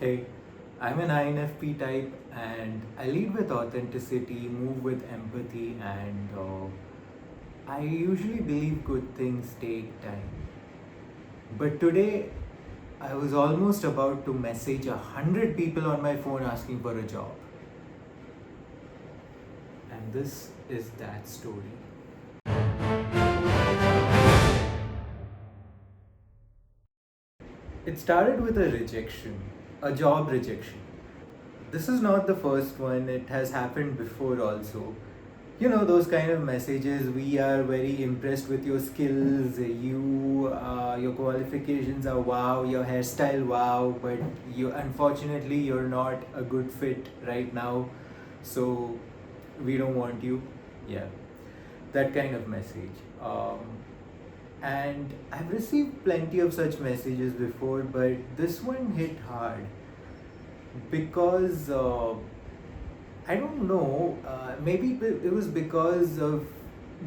Hey, I'm an INFP type and I lead with authenticity, move with empathy, and I usually believe good things take time. But today, I was almost about to message 100 people on my phone asking for a job. And this is that story. It started with a rejection, a job rejection. This is not the first one, it has happened before also. You know, those kind of messages, we are very impressed with your skills, your qualifications are wow, your hairstyle wow, but you unfortunately you're not a good fit right now, so we don't want you. Yeah, that kind of message. And I've received plenty of such messages before, but this one hit hard because I don't know, maybe it was because of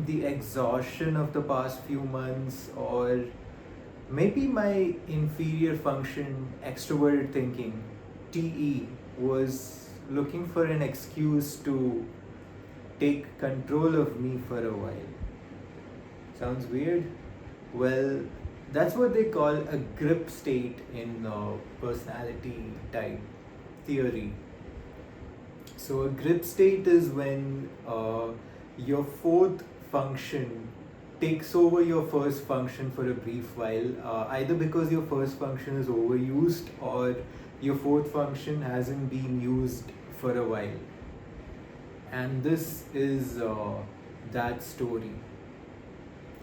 the exhaustion of the past few months, or maybe my inferior function, extroverted thinking, TE, was looking for an excuse to take control of me for a while. Sounds weird? Well, that's what they call a grip state in personality type theory. So, a grip state is when your fourth function takes over your first function for a brief while, either because your first function is overused or your fourth function hasn't been used for a while. And this is that story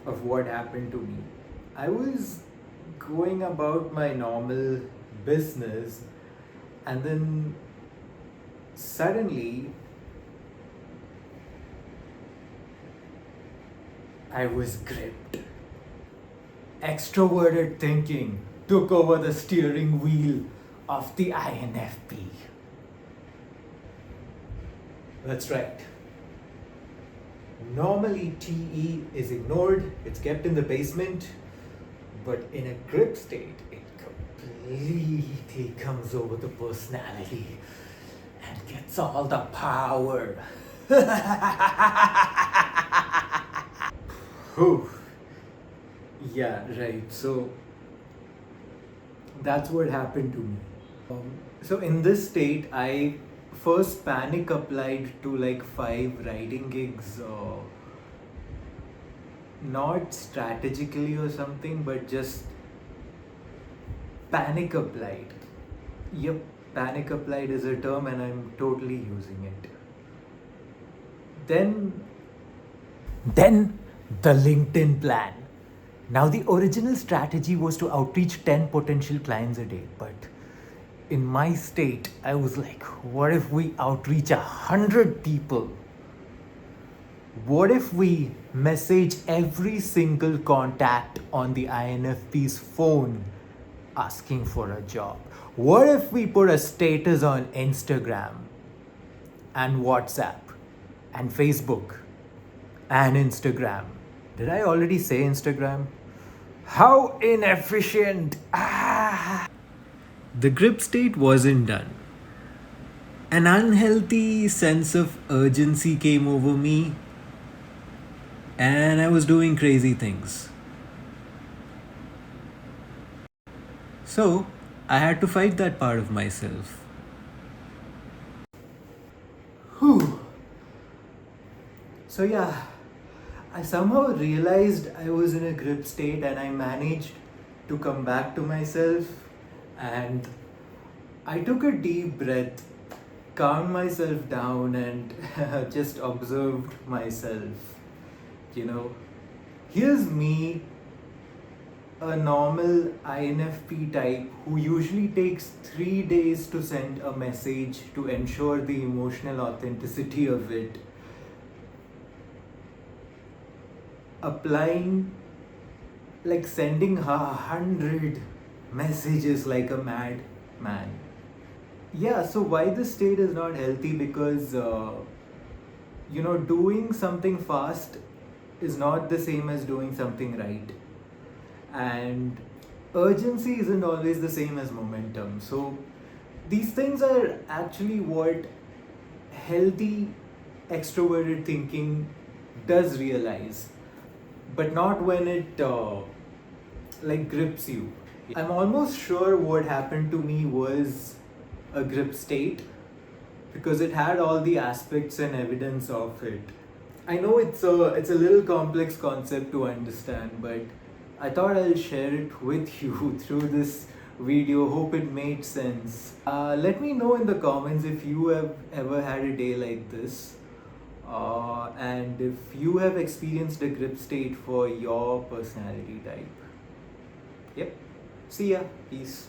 of what happened to me. I was going about my normal business, and then suddenly I was gripped. Extroverted thinking took over the steering wheel of the INFP. That's right. Normally, TE is ignored, it's kept in the basement, but in a grip state, it completely comes over the personality and gets all the power. Whew. Yeah, right. So that's what happened to me. So in this state, I first panic applied to like 5 writing gigs, not strategically or something, but just panic applied. Yep, panic applied is a term and I'm totally using it. Then the LinkedIn plan. Now, the original strategy was to outreach 10 potential clients a day, but in my state, I was like, what if we outreach 100 people? What if we message every single contact on the INFP's phone asking for a job? What if we put a status on Instagram and WhatsApp and Facebook and Instagram? Did I already say Instagram? How inefficient! The grip state wasn't done. An unhealthy sense of urgency came over me, and I was doing crazy things. So, I had to fight that part of myself. Whew. So, yeah, I somehow realized I was in a grip state and I managed to come back to myself, and I took a deep breath, calmed myself down, and just observed myself. You know, here's me, a normal INFP type who usually takes 3 days to send a message to ensure the emotional authenticity of it, applying, like sending 100 messages like a madman. Yeah, so why this state is not healthy? Because doing something fast is not the same as doing something right, and urgency isn't always the same as momentum. So These things are actually what healthy extroverted thinking does realize, but not when it like grips you. I'm almost sure what happened to me was a grip state because it had all the aspects and evidence of it. I know it's a little complex concept to understand, but I thought I'll share it with you through this video. Hope it made sense. Let me know in the comments if you have ever had a day like this, and if you have experienced a grip state for your personality type. Yep. See ya. Peace.